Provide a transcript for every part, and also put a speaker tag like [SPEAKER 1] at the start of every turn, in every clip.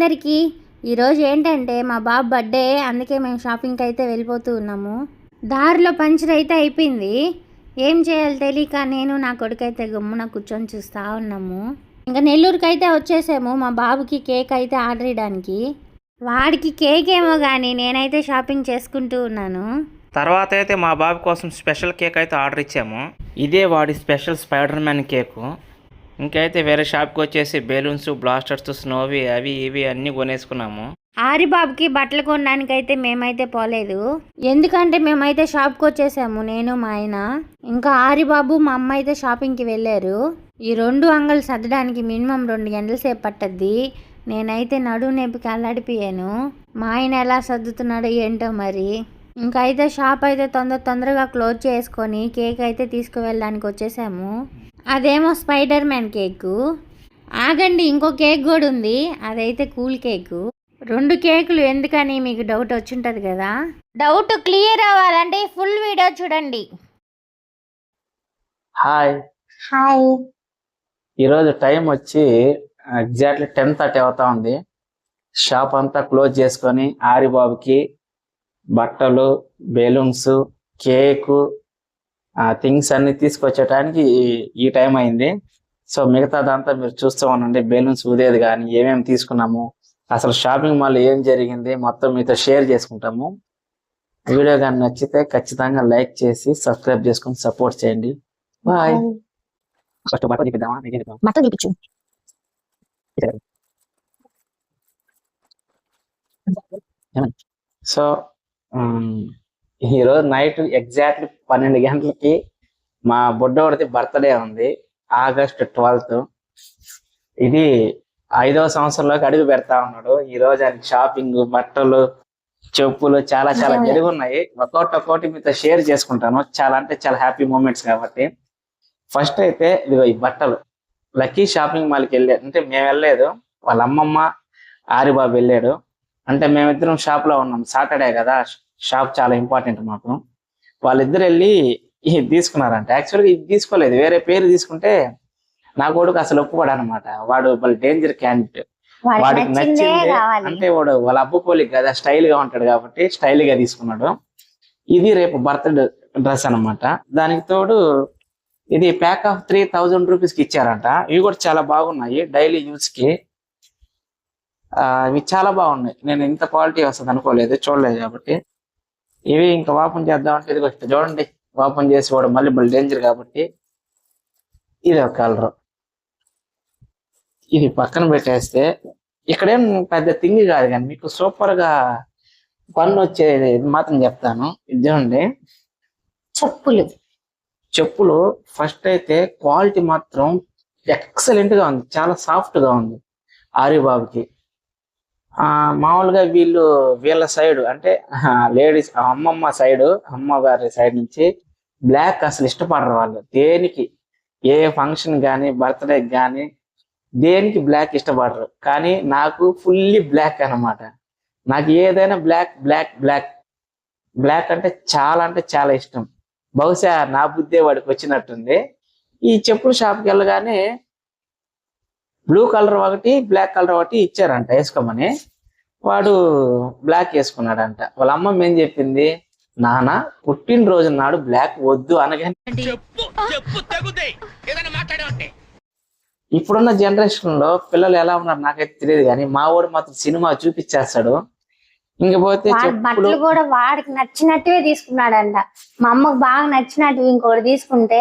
[SPEAKER 1] అందరికీ. ఈరోజు ఏంటంటే మా బాబు బర్త్డే, అందుకే మేము షాపింగ్కి అయితే వెళ్ళిపోతూ ఉన్నాము. దారిలో పంచర్ అయితే అయిపోయింది. ఏం చేయాలి తెలియక నేను నా కొడుకైతే గమ్మున కూర్చొని చూస్తూ ఉన్నాము. ఇంకా నెల్లూరుకి అయితే వచ్చేసాము మా బాబుకి కేక్ అయితే ఆర్డర్ ఇవ్వడానికి. వాడికి కేక్ ఏమో కానీ నేనైతే షాపింగ్ చేసుకుంటూ ఉన్నాను.
[SPEAKER 2] తర్వాత అయితే మా బాబు కోసం స్పెషల్ కేక్ అయితే ఆర్డర్ ఇచ్చాము. ఇదే వాడి స్పెషల్ స్పైడర్ మ్యాన్ కేకు. ఇంకైతే వేరే షాప్కి వచ్చేసి బెలూన్స్, బ్లాస్టర్స్, స్నోవి అవి ఇవి అన్నీ కొనేసుకున్నాము.
[SPEAKER 1] ఆరిబాబుకి బట్టలు కొనడానికి అయితే మేమైతే పోలేదు, ఎందుకంటే మేమైతే షాప్కి వచ్చేసాము, నేను మా ఆయన. ఇంకా ఆరిబాబు మా అమ్మ అయితే షాపింగ్కి వెళ్ళారు. ఈ 2 అంగళ్ళు సర్దడానికి మినిమం 2 గంటల సేపు పట్టద్ది. నేనైతే నడుము నొప్పికి అల్లాడిపోయాను. మా ఆయన ఎలా సర్దుతున్నాడో ఏంటో మరి. ఇంకా అయితే షాప్ అయితే తొందరగా క్లోజ్ చేసుకొని కేక్ అయితే తీసుకువెళ్ళడానికి వచ్చేసాము. అదేమో స్పైడర్ మ్యాన్ కేకు. ఆగండి, ఇంకో కేక్ కూడా ఉంది, అదైతే కూల్ కేకు. 2 కేకులు ఎందుకని మీకు డౌట్ వచ్చింటుంది కదా. డౌట్ క్లియర్ అవ్వాలంటే ఫుల్ వీడియో చూడండి.
[SPEAKER 3] Hi
[SPEAKER 1] hi.
[SPEAKER 3] ఈరోజు టైం వచ్చి ఎగ్జాక్ట్లీ 10:30 అవుతా ఉంది. షాప్ అంతా క్లోజ్ చేసుకొని ఆరిబాబుకి బట్టలు, బెలూన్స్, కేకు, థింగ్స్ అన్ని తీసుకొచ్చేటానికి ఈ టైం అయింది. సో మిగతాదంతా మీరు చూస్తూ ఉండండి. బెలూన్స్ ఊదేది కానీ ఏమేమి తీసుకున్నాము, అసలు షాపింగ్ మాల్ ఏం జరిగింది మొత్తం మీతో షేర్ చేసుకుంటాము. వీడియో కానీ నచ్చితే ఖచ్చితంగా లైక్ చేసి సబ్స్క్రైబ్ చేసుకొని సపోర్ట్ చేయండి. బాయ్. ఫస్ట్ బట్టలు చూపిద్దామా?
[SPEAKER 1] బట్టలు చూపించు.
[SPEAKER 3] సో ఈరోజు నైట్ ఎగ్జాక్ట్లీ 12 గంటలకి మా బుడ్డోడిది బర్త్డే ఉంది, ఆగస్ట్ 12th. ఇది 5వ సంవత్సరంలోకి అడుగు పెడతా ఉన్నాడు. ఈ రోజు ఆయన షాపింగ్, బట్టలు, చెప్పులు చాలా జరిగి ఉన్నాయి. ఒక్కొక్కటి మీతో షేర్ చేసుకుంటాను. చాలా అంటే చాలా హ్యాపీ మూమెంట్స్ కాబట్టి. ఫస్ట్ అయితే ఇదిగో ఈ బట్టలు. లక్కీ షాపింగ్ మాల్కి వెళ్ళాడు, అంటే మేము వెళ్ళలేదు, వాళ్ళ అమ్మమ్మ ఆరిబాబు వెళ్ళాడు. అంటే మేమిద్దరం షాప్ లో ఉన్నాం, సాటర్డే కదా, షాప్ చాలా ఇంపార్టెంట్ మాకు. వాళ్ళిద్దరు వెళ్ళి ఇది తీసుకున్నారంట. యాక్చువల్గా ఇది తీసుకోలేదు, వేరే పేరు తీసుకుంటే నా కొడుకు అసలు ఒప్పుకోడు అనమాట. వాడు వాళ్ళ డేంజర్ క్యాండిడేట్. వాడికి నచ్చింది అంటే వాడు వాళ్ళ అబ్బు పోలికి కదా, స్టైల్ గా ఉంటాడు కాబట్టి స్టైల్ గా తీసుకున్నాడు. ఇది రేపు బర్త్డే డ్రెస్ అనమాట. దానికి తోడు ఇది ప్యాక్ ఆఫ్ 3000 రూపీస్కి ఇచ్చారంట. ఇవి కూడా చాలా బాగున్నాయి డైలీ యూస్ కి. ఇవి చాలా బాగున్నాయి. నేను ఇంత క్వాలిటీ వస్తుంది అనుకోలేదు, చూడలేదు కాబట్టి. ఇవి ఇంకా ఓపెన్ చేద్దామంటే ఇది వస్తుంది చూడండి. ఓపెన్ చేసి కూడా మళ్ళీ డేంజర్ కాబట్టి ఇది ఒక కలర్. ఇది పక్కన పెట్టేస్తే ఇక్కడేం పెద్ద థింగ్ కాదు, కానీ మీకు సూపర్ గా పన్ను వచ్చేది మాత్రం చెప్తాను. ఇది చూడండి, చెప్పులు. ఫస్ట్ అయితే క్వాలిటీ మాత్రం ఎక్సలెంట్ గా ఉంది, చాలా సాఫ్ట్ గా ఉంది ఆరిబాబుకి. మామూలుగా వీళ్ళ సైడ్ అంటే లేడీస్ అమ్మమ్మ సైడ్, అమ్మగారి సైడ్ నుంచి బ్లాక్ అసలు ఇష్టపడరు వాళ్ళు. దేనికి ఏ ఫంక్షన్ కానీ, బర్త్డే కానీ దేనికి బ్లాక్ ఇష్టపడరు. కానీ నాకు ఫుల్లీ బ్లాక్ అనమాట. నాకు ఏదైనా బ్లాక్ అంటే చాలా ఇష్టం. బహుశా నా బుద్ధే వాడికి వచ్చినట్టుంది. ఈ చెప్పుల షాప్కి వెళ్ళగానే బ్లూ కలర్ ఒకటి, బ్లాక్ కలర్ ఒకటి ఇచ్చారంట వేసుకోమని. వాడు బ్లాక్ వేసుకున్నాడంట. వాళ్ళ అమ్మమ్మ ఏం చెప్పింది, నాన్న పుట్టినరోజు నాడు బ్లాక్ వద్దు అనగానే, ఇప్పుడున్న జనరేషన్ లో పిల్లలు ఎలా ఉన్నారు నాకైతే తెలియదు, కానీ మా వాడు మాత్రం సినిమా చూపించేస్తాడు. ఇంకపోతే
[SPEAKER 1] బట్టలు కూడా వాడికి నచ్చినట్టువే తీసుకున్నాడంట. మా అమ్మకు బాగా నచ్చినట్టు ఇంకోటి తీసుకుంటే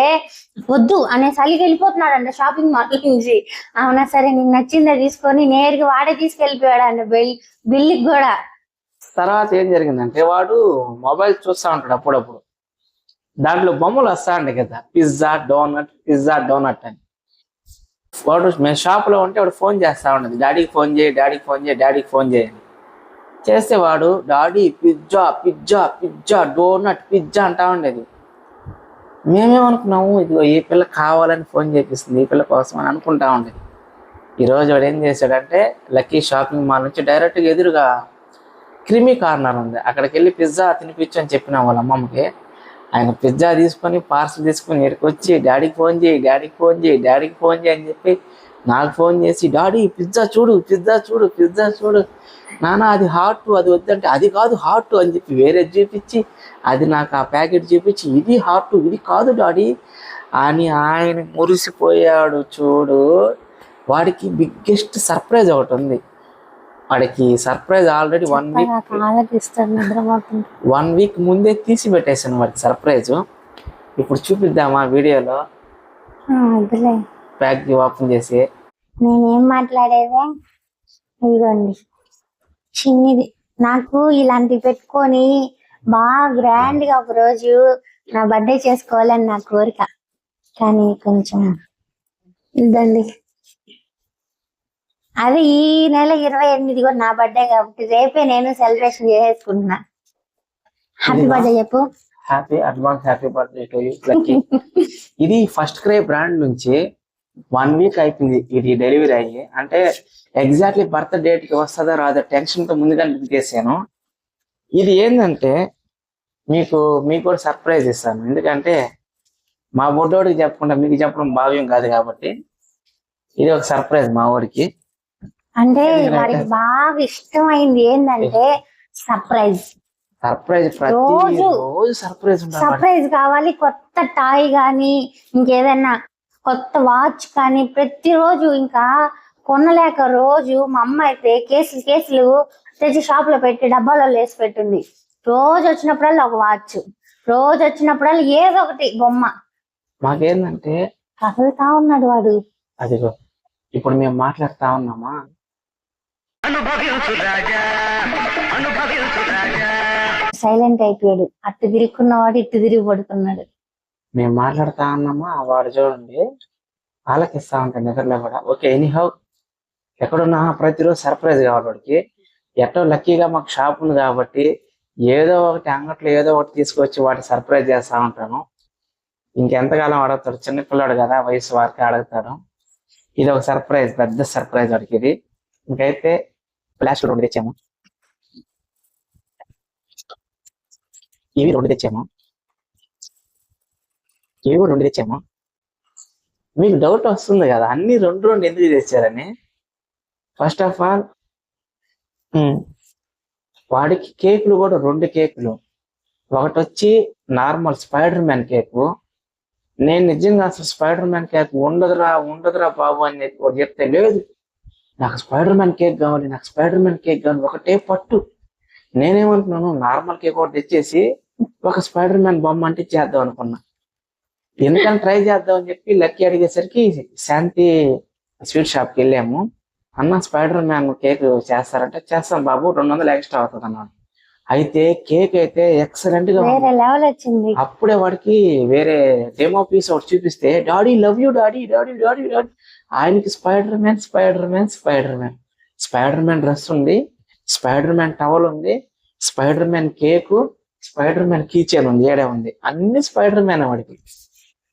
[SPEAKER 1] వద్దు అనే సలికి వెళ్ళిపోతున్నాడంట షాపింగ్ మాల్ నుంచి. అవునా సరే నీకు నచ్చిందే తీసుకొని నేరుగా వాడే తీసుకెళ్ళిపోయాడంట బిల్లుకి కూడా.
[SPEAKER 3] తర్వాత ఏం జరిగిందంటే వాడు మొబైల్ చూస్తా ఉంటాడు అప్పుడప్పుడు. దాంట్లో బొమ్మలు వస్తా ఉంటాయి కదా, పిజ్జా డోనట్ అని. వాడు మేము షాప్ లో ఉంటే వాడు ఫోన్ చేస్తా ఉండదు, డాడీకి ఫోన్ చేయని. చేస్తే వాడు డాడీ పిజ్జా డోనట్ అంటా ఉండేది. మేమేమనుకున్నాము, ఇదిగో ఈ పిల్ల కావాలని ఫోన్ చేపిస్తుంది, ఈ పిల్ల కోసం అని అనుకుంటా ఉండేది. ఈరోజు వాడు ఏం చేశాడంటే లక్కీ షాపింగ్ మాల్ నుంచి డైరెక్ట్గా ఎదురుగా క్రిమీ కార్నర్ ఉంది, అక్కడికి వెళ్ళి పిజ్జా తినిపించు అని చెప్పినాం వాళ్ళ అమ్మమ్మకి. ఆయన పిజ్జా తీసుకొని పార్సల్ తీసుకొని ఇక్కడికి వచ్చి డాడీకి ఫోన్ చేయి అని చెప్పి నాకు ఫోన్ చేసి డాడీ పిజ్జా చూడు పిజ్జా చూడు పిజ్జా చూడు నాన్న అది హాట్ అది వద్దంటే అది కాదు హాట్ అని చెప్పి వేరే చూపించి అది నాకు ఆ ప్యాకెట్ చూపించి ఇది హాట్ ఇది కాదు డాడీ అని ఆయన మురిసిపోయాడు చూడు. వాడికి బిగ్గెస్ట్ సర్ప్రైజ్ ఒకటి ఉంది. వాడికి సర్ప్రైజ్ ఆల్రెడీ 1 వీక్ ముందే తీసి పెట్టేసాను వాడికి సర్ప్రైజ్. ఇప్పుడు చూపిద్దామా వీడియోలో ప్యాక్ ఓపెన్ చేసి.
[SPEAKER 1] నేనేం మాట్లాడేదే ఇదిగోండి చిన్నిది. నాకు ఇలాంటివి పెట్టుకొని బాగా గ్రాండ్ గా ఒక రోజు నా బర్త్డే చేసుకోవాలని నా కోరిక. కానీ కొంచెం ఇదండి, అది ఈ నెల 28 కూడా నా బర్త్డే కాబట్టి రేపే నేను సెలబ్రేషన్ చేసుకుంటున్నా. హ్యాపీ బర్త్డే చెప్పు.
[SPEAKER 3] Happy birthday to you lucky. ఇది ఫస్ట్ క్రై బ్రాండ్ నుంచి 1 వీక్ అయిపోయింది ఇది డెలివరీ అయ్యి. అంటే ఎగ్జాక్ట్లీ బర్త్ డేట్ కి వస్తుందో రాదో టెన్షన్ తో ముందుగా బుక్ చేశాను. ఇది ఏంటంటే మీకు కూడా సర్ప్రైజ్ ఇస్తాను. ఎందుకంటే మా బొడ్డోడికి చెప్పకుండా మీకు చెప్పడం భావ్యం కాదు కాబట్టి ఇది ఒక సర్ప్రైజ్ మా ఊరికి.
[SPEAKER 1] అంటే వాడికి బాగా ఇష్టమైంది ఏంటంటే సర్ప్రైజ్.
[SPEAKER 3] రోజు
[SPEAKER 1] సర్ప్రైజ్ కావాలి. కొత్త టాయ్ గాని ఇంకేదైనా కొత్త వాచ్ కానీ ప్రతిరోజు ఇంకా కొనలేక రోజు మా అమ్మ అయితే కేసులు తెచ్చి షాప్ లో పెట్టి డబ్బాలో వేసి పెట్టింది. రోజు వచ్చినప్పుడల్లా ఒక వాచ్, రోజు వచ్చినప్పుడల్లా ఏదో ఒకటి బొమ్మ.
[SPEAKER 3] మాకేందంటే
[SPEAKER 1] కదులుతా ఉన్నాడు వాడు.
[SPEAKER 3] అదిగో ఇప్పుడు మేము మాట్లాడుతా ఉన్నామా,
[SPEAKER 1] సైలెంట్ అయిపోయాడు. అట్టు తిరుగుకున్నవాడు ఇట్టు తిరిగి పడుకున్నాడు.
[SPEAKER 3] మేము మాట్లాడుతా ఉన్నామా, వాడు చూడండి ఆలకిస్తా ఉంటాడు నిద్రలో కూడా. ఓకే ఎనీహౌ ఎక్కడున్నా ప్రతిరోజు సర్ప్రైజ్ కావాలి వాడికి. ఎట్టో లక్కీగా మాకు షాప్ ఉంది కాబట్టి ఏదో ఒకటి అంగట్లో ఏదో ఒకటి తీసుకొచ్చి వాడిని సర్ప్రైజ్ చేస్తా ఉంటాను. ఇంకెంతకాలం అడుగుతాడు, చిన్నపిల్లాడు కదా వయసు వారికి అడుగుతాడు. ఇది ఒక సర్ప్రైజ్, పెద్ద సర్ప్రైజ్ వాడికి ఇది. ఇంకైతే ఫ్లాష్ 2 తెచ్చాము, ఇవి 2 తెచ్చాము, ఇవి కూడా 2 తెచ్చాము. మీకు డౌట్ వస్తుంది కదా అన్ని 2 ఎందుకు తెచ్చారని. ఫస్ట్ ఆఫ్ ఆల్ వాడికి కేకులు కూడా 2 కేకులు. ఒకటి వచ్చి నార్మల్ స్పైడర్ మ్యాన్ కేకు. నేను నిజంగా అసలు స్పైడర్ మ్యాన్ కేక్ ఉండదురా బాబు అని చెప్తే లేదు నాకు స్పైడర్ మ్యాన్ కేక్ కావాలి, నాకు స్పైడర్ మ్యాన్ కేక్ కావాలి ఒకటే పట్టు. నేనేమంటున్నాను నార్మల్ కేక్ ఒకటి తెచ్చేసి ఒక స్పైడర్ మ్యాన్ బొమ్మ అంటే చేద్దాం అనుకున్నా. ఎందుకని ట్రై చేద్దాం అని చెప్పి లక్కీ అడిగేసరికి శాంతి స్వీట్ షాప్కి వెళ్ళాము. అన్న స్పైడర్ మ్యాన్ కేక్ చేస్తారంటే చేస్తాం బాబు 200 ఎక్స్ట్రా అవుతుంది అన్నాడు. అయితే కేక్ అయితే ఎక్సలెంట్ గా
[SPEAKER 1] వచ్చింది.
[SPEAKER 3] అప్పుడే వాడికి వేరే డెమో పీస్ ఒకటి చూపిస్తే daddy love you daddy daddy daddy daddy. ఆయనకి స్పైడర్ మ్యాన్ డ్రెస్ ఉంది, స్పైడర్ మ్యాన్ టవల్ ఉంది, Spider Man cake, Spider Man key chain ఉంది, ఏడే ఉంది, అన్ని స్పైడర్ మ్యాన్ వాడికి.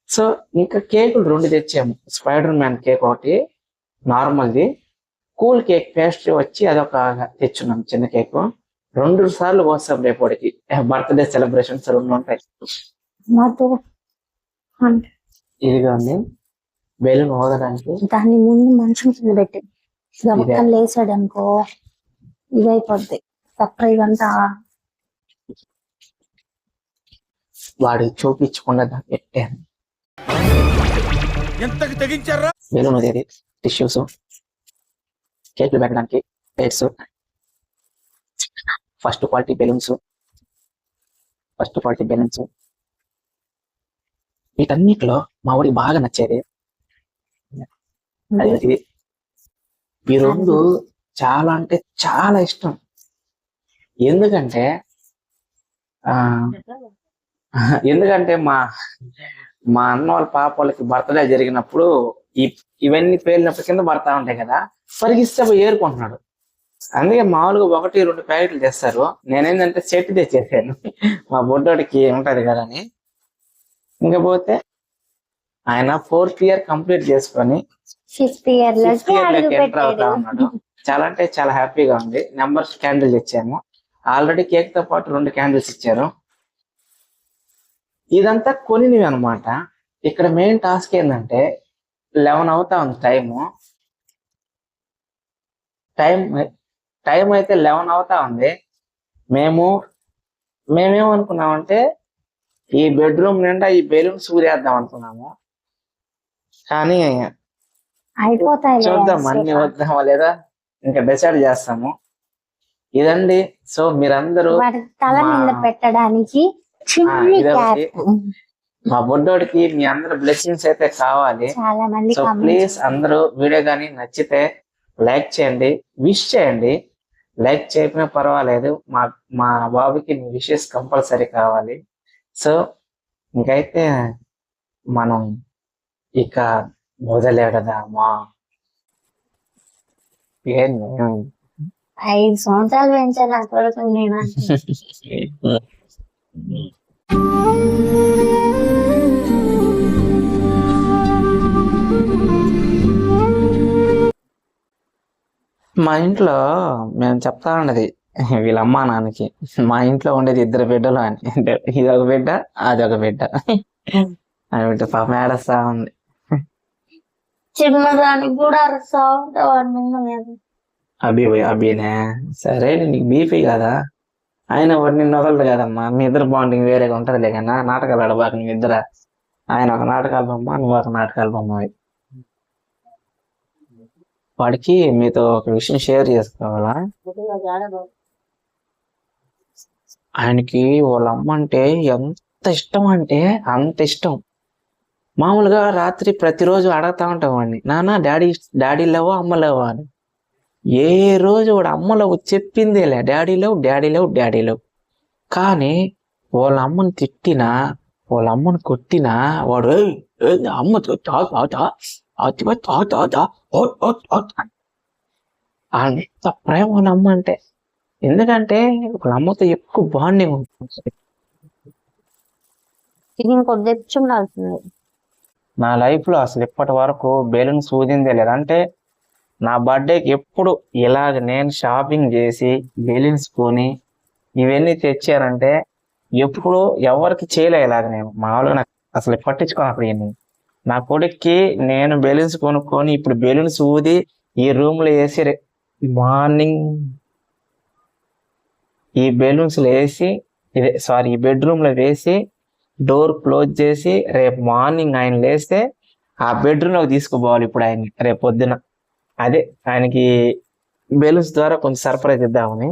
[SPEAKER 3] సో ఇంకా కేకులు 2 తెచ్చాము. స్పైడర్ మ్యాన్ కేక్ ఒకటి నార్మల్ది, కూల్ కేక్ పేస్ట్రీ వచ్చి అదొక తెచ్చున్నాం చిన్న కేక్. 2 సార్లు కోస్తాం రేపు వాడికి. బర్త్డే సెలబ్రేషన్స్ 2 ఉంటాయి. ఇదిగా ఉంది బెలూన్ ఓదడానికి.
[SPEAKER 1] దాన్ని ముందు మనిషి కింద పెట్టి లేసాడు అనుకో ఇదైపోద్ది సర్ప్రైజ్ అంతా.
[SPEAKER 3] వాడు చూపించకుండా పెట్టాను. బెలూన్ అదేది టిష్యూస్, కేక్లు పెట్టడానికి ప్లేట్స్, ఫస్ట్ క్వాలిటీ బెలూన్స్. వీటన్నిటిలో మా ఊరికి బాగా నచ్చేది ఇది. ఈ 2 చాలా అంటే చాలా ఇష్టం. ఎందుకంటే మా అన్న వాళ్ళ పాప వాళ్ళకి బర్త్డే జరిగినప్పుడు ఇవన్నీ పేలినప్పుడు కింద పడతా ఉంటాయి కదా, పరిగిస్తే ఏరుకుంటున్నాడు. అందుకే మామూలుగా 1-2 ప్యాకెట్లు తెస్తారు. నేనేంటంటే సెట్ తెచ్చేసాను మా బొడ్డోడికి ఉంటది కదా అని. ఇంకపోతే ఆయన 4th ఇయర్ కంప్లీట్ చేసుకొని
[SPEAKER 1] 5th ఇయర్
[SPEAKER 3] ఎంటర్ అవుతా ఉన్నాడు. చాలా అంటే చాలా హ్యాపీగా ఉంది. నెంబర్స్ క్యాండిల్ ఇచ్చాము. ఆల్రెడీ కేక్ తో పాటు 2 క్యాండిల్స్ ఇచ్చారు. ఇదంతా కొనివి అనమాట. ఇక్కడ మెయిన్ టాస్క్ ఏంటంటే 11 అవుతా ఉంది టైము. టైం టైం అయితే 11 అవుతా ఉంది. మేమేమనుకున్నామంటే ఈ బెడ్రూమ్ నిండా ఈ బెలూన్స్ ఊరేద్దాం అనుకున్నాము. కానీ
[SPEAKER 1] అయిపోతాయి
[SPEAKER 3] చూద్దాం అన్ని వద్దామా లేదా ఇంకా డిసైడ్ చేస్తాము. ఇదండి. సో మీరందరూ
[SPEAKER 1] వాడి తల మీద
[SPEAKER 3] మా-
[SPEAKER 1] పెట్టడానికి
[SPEAKER 3] ఆ,
[SPEAKER 1] చిన్ని
[SPEAKER 3] ఇదొకటి.
[SPEAKER 1] క్యాప్.
[SPEAKER 3] మా బుడ్డోడికి మీ అందరు బ్లెస్సింగ్స్ అయితే కావాలి.
[SPEAKER 1] చాలా మంది
[SPEAKER 3] సో ప్లీజ్ అందరూ వీడియో కానీ నచ్చితే లైక్ చేయండి, విష్ చేయండి. లైక్ చేయకపోయినా పర్వాలేదు, మా మా బాబుకి మీ విషెస్ కంపల్సరీ కావాలి. సో ఇంకైతే మనం ఇక మొదలెడదామా? ఏంది?
[SPEAKER 1] 5 సంవత్సరాలు పెంచాను నా కొడుకు నేను.
[SPEAKER 3] మా ఇంట్లో మేము చెప్తా ఉన్నది వీళ్ళ అమ్మా నాన్నకి, మా ఇంట్లో ఉండేది 2 బిడ్డలు అని. అంటే ఇది ఒక బిడ్డ, అది ఒక బిడ్డ. అది బిడ్డ పాపం ఏడుస్తా ఉంది.
[SPEAKER 1] చిన్నదానికి కూడా అరుస్తా ఉంటావు.
[SPEAKER 3] అభినే సరే, నీకు బీపీ కదా, ఆయన వాడు నిన్ను వదలదు కదమ్మా. మీ ఇద్దరు బాండింగ్ వేరేగా ఉంటదిలే కన్నా. నాటకాలు ఆడబాక మీ ఇద్దర. ఆయన ఒక నాటకాల బొమ్మ, నువ్వు ఒక నాటకాల బొమ్మ. వాడికి మీతో ఒక విషయం షేర్ చేసుకోవాలా? ఆయనకి వాళ్ళ అమ్మ అంటే ఎంత ఇష్టం అంటే అంత ఇష్టం. మామూలుగా రాత్రి ప్రతిరోజు అడగతా ఉంటాం వాడిని, నాన్న డాడీ లేవో అమ్మ లేవో అని. ఏ రోజు వాడు అమ్మ లేవు చెప్పిందేలే, డాడీ లేవు. కానీ వాళ్ళ అమ్మని తిట్టినా, వాళ్ళ అమ్మని కొట్టినా వాడు అమ్మ అంత ప్రేమ వాళ్ళ అమ్మ అంటే. ఎందుకంటే వాళ్ళ అమ్మతో ఎక్కువ బాండింగ్ ఉంటుంది. నా లైఫ్ లో అసలు ఇప్పటి వరకు బెలూన్స్ ఊదిందే లేదు. అంటే నా బర్త్డేకి ఎప్పుడు ఇలాగ నేను షాపింగ్ చేసి బెలూన్స్ కొని ఇవన్నీ తెచ్చానంటే ఎప్పుడు ఎవరికి చేయలే ఇలాగ. నేను మామూలుగా నాకు అసలు పట్టించుకోనప్పుడు ఇవన్నీ. నా కొడుక్కి నేను బెలూన్స్ కొనుక్కొని ఇప్పుడు బెలూన్స్ ఊది ఈ రూమ్ లో వేసి మార్నింగ్ ఈ బెలూన్స్ లో వేసి ఈ బెడ్రూమ్ లో వేసి డోర్ క్లోజ్ చేసి రేపు మార్నింగ్ ఆయన లేస్తే ఆ బెడ్రూమ్ లోకి తీసుకుపోవాలి ఇప్పుడు ఆయన రేపు పొద్దున. అదే ఆయనకి బెలూన్స్ ద్వారా కొంచెం సర్ప్రైజ్ ఇద్దామని.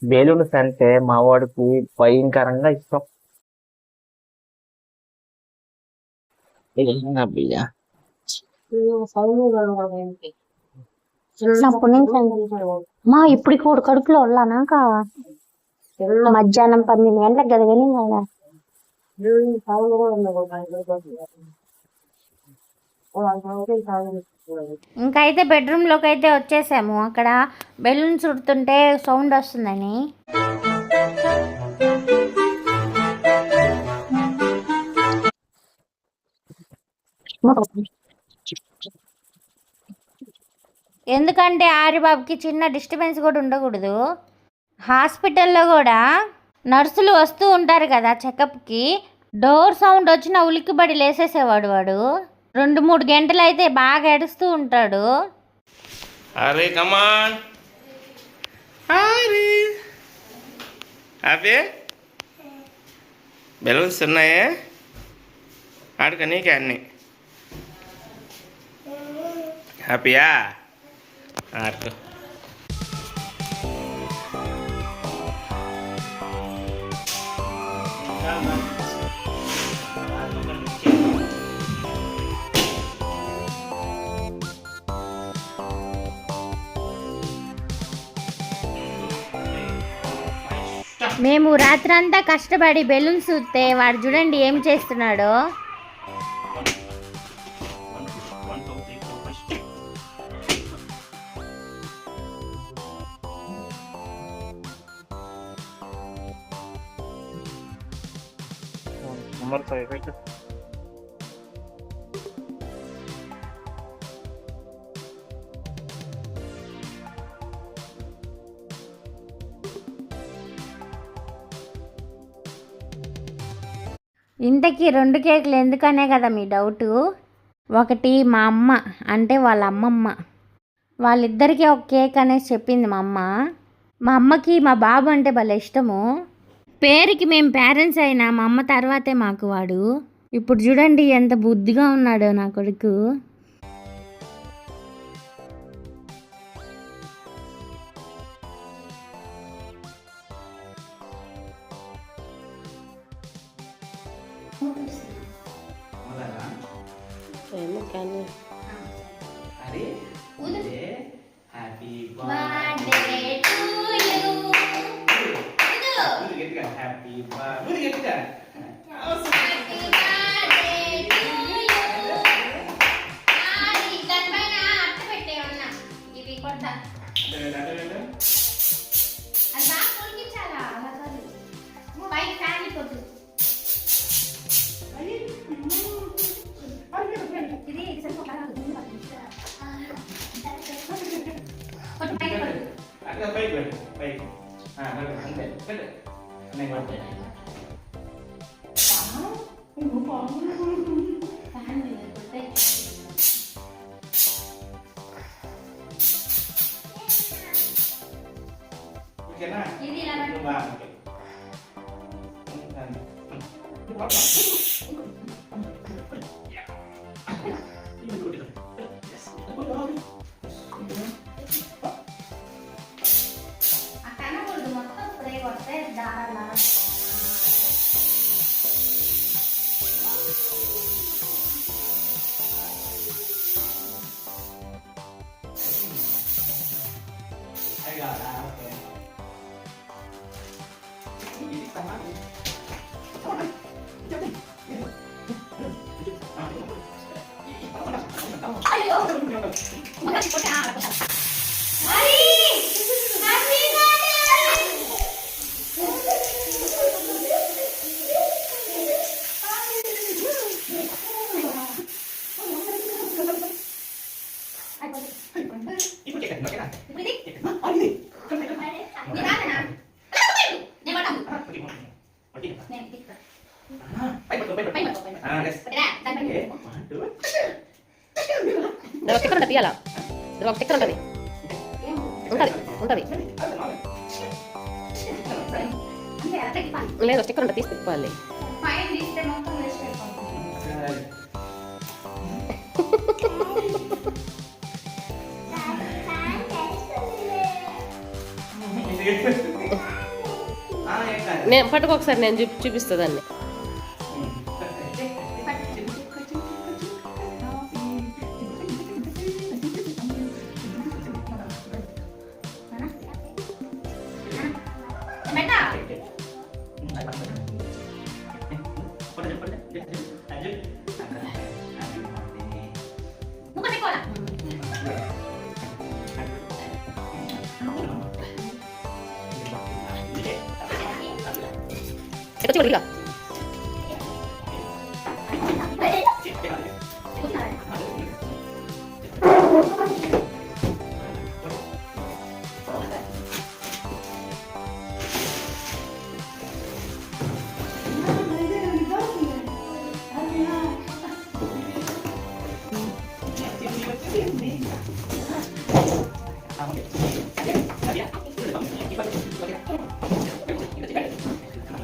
[SPEAKER 3] బెలూన్స్ అంటే మా వాడికి భయంకరంగా ఇష్టం. బియ్యా
[SPEAKER 1] మా ఇప్పుడు కూడా కడుపులో వెళ్ళానాక మధ్యాహ్నం 12 గంటలకు గదగని కదా. ఇంకైతే బెడ్రూమ్ లోకి అయితే వచ్చేసాము. అక్కడ బెలూన్స్ చుడుతుంటే సౌండ్ వస్తుందని ఎందుకంటే ఆర్యబాబుకి చిన్న డిస్టర్బెన్స్ కూడా ఉండకూడదు. హాస్పిటల్లో కూడా నర్సులు వస్తూ ఉంటారు కదా చెకప్కి. డోర్ సౌండ్ వచ్చిన ఉలిక్కిబడి లేసేసేవాడు వాడు. 2-3 గంటలు అయితే బాగా ఏడుస్తూ ఉంటాడు.
[SPEAKER 2] అరే కమాన్ హ్యాపీ బెలూన్స్ ఉన్నాయే ఆడుక నీకే అన్నీ. హ్యాపీయా ఆడుకో.
[SPEAKER 1] మేము రాత్రంతా కష్టపడి బెలూన్స్ చూస్తే వాడు చూడండి ఏం చేస్తున్నాడో. ఇంతకీ 2 కేకులు ఎందుకనే కదా మీ డౌటు. ఒకటి మా అమ్మ అంటే వాళ్ళ అమ్మమ్మ, వాళ్ళిద్దరికీ ఒక కేక్ అనేసి చెప్పింది మా అమ్మ. మా అమ్మకి మా బాబు అంటే భలే ఇష్టము. పేరుకి మేము పేరెంట్స్ అయినా మా అమ్మ తర్వాతే మాకు వాడు. ఇప్పుడు చూడండి ఎంత బుద్ధిగా ఉన్నాడో నా కొడుకు.
[SPEAKER 4] ఏమో కానీ
[SPEAKER 2] హ్యాపీ పైకి పెట్టు పైకి అంతే పెట్టు నేను కొడతాను. ఓకేనా బాగా
[SPEAKER 4] ఒక స్టిక్కర్ ఉంటుంది తీయాలా, ఒక స్టిక్కర్ ఉంటుంది ఉంటుంది ఉంటుంది లేదు స్టిక్కర్ ఉంటుంది తీసి తిప్పాలి. నేను పట్టుకో ఒకసారి నేను చూపిస్తా దాన్ని. ఇట్లా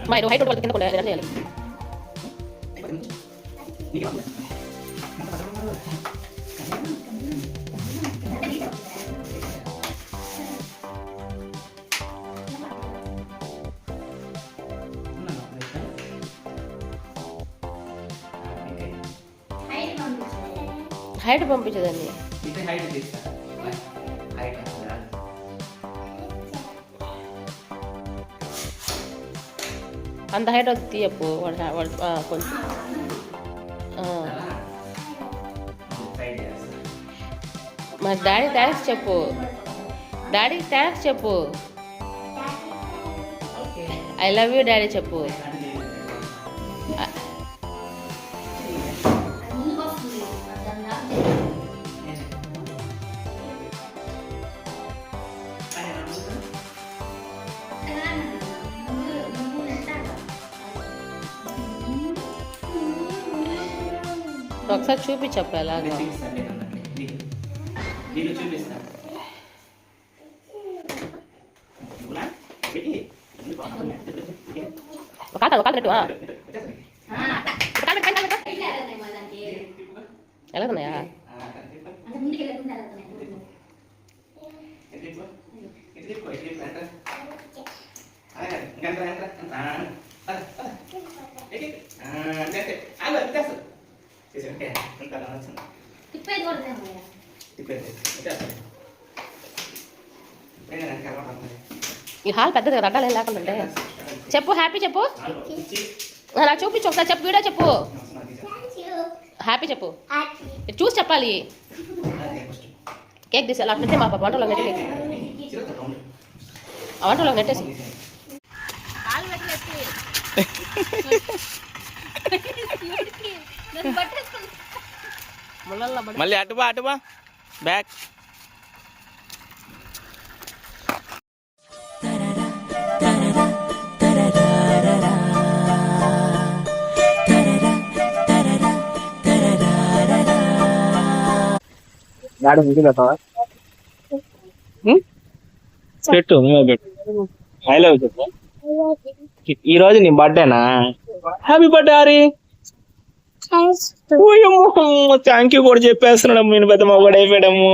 [SPEAKER 4] మా ఇది హైట్ ఉంటుంది కింద కూడా ఎలా చేయాలి. హైట్ పంపించదండి. అంత హైట్ వచ్చి తీయప్పు వాడు కొంచెం మరి డాడీ థ్యాంక్స్ చెప్పు, డాడీ థ్యాంక్స్ చెప్పు, ఐ లవ్ యూ డాడీ చెప్పు. ఒకసారి చూపించప్ప ఎలాగో.
[SPEAKER 2] దీన్ని చూపిస్తాను.
[SPEAKER 4] ఒక కాలు పెట్టు. ఎలాగున్నాయా? ఈ హాల్ పెద్దది కదా, అడ్డాలు ఏం లేకుండా ఉంటే. చెప్పు హ్యాపీ చెప్పు. నాకు చూపించు ఒకసారి, చెప్పు వీడియో చెప్పు. హ్యాపీ చెప్పు, చూసి చెప్పాలి. కేక్ తీసి అలా అట్లయితే మా వంటలో నెట్టి ఆ వంటలో నెట్టేసి
[SPEAKER 2] మళ్ళీ అటుబా బ్యాక్.
[SPEAKER 3] పెట్టు ఐ లవ్ చెప్పు. ఈ రోజు నీ బర్త్డేనా? Happy birthday Hari. Thank you కూడా చెప్పేస్తున్నాడు. నేను పెద్ద మగడు అయిపోయాడము.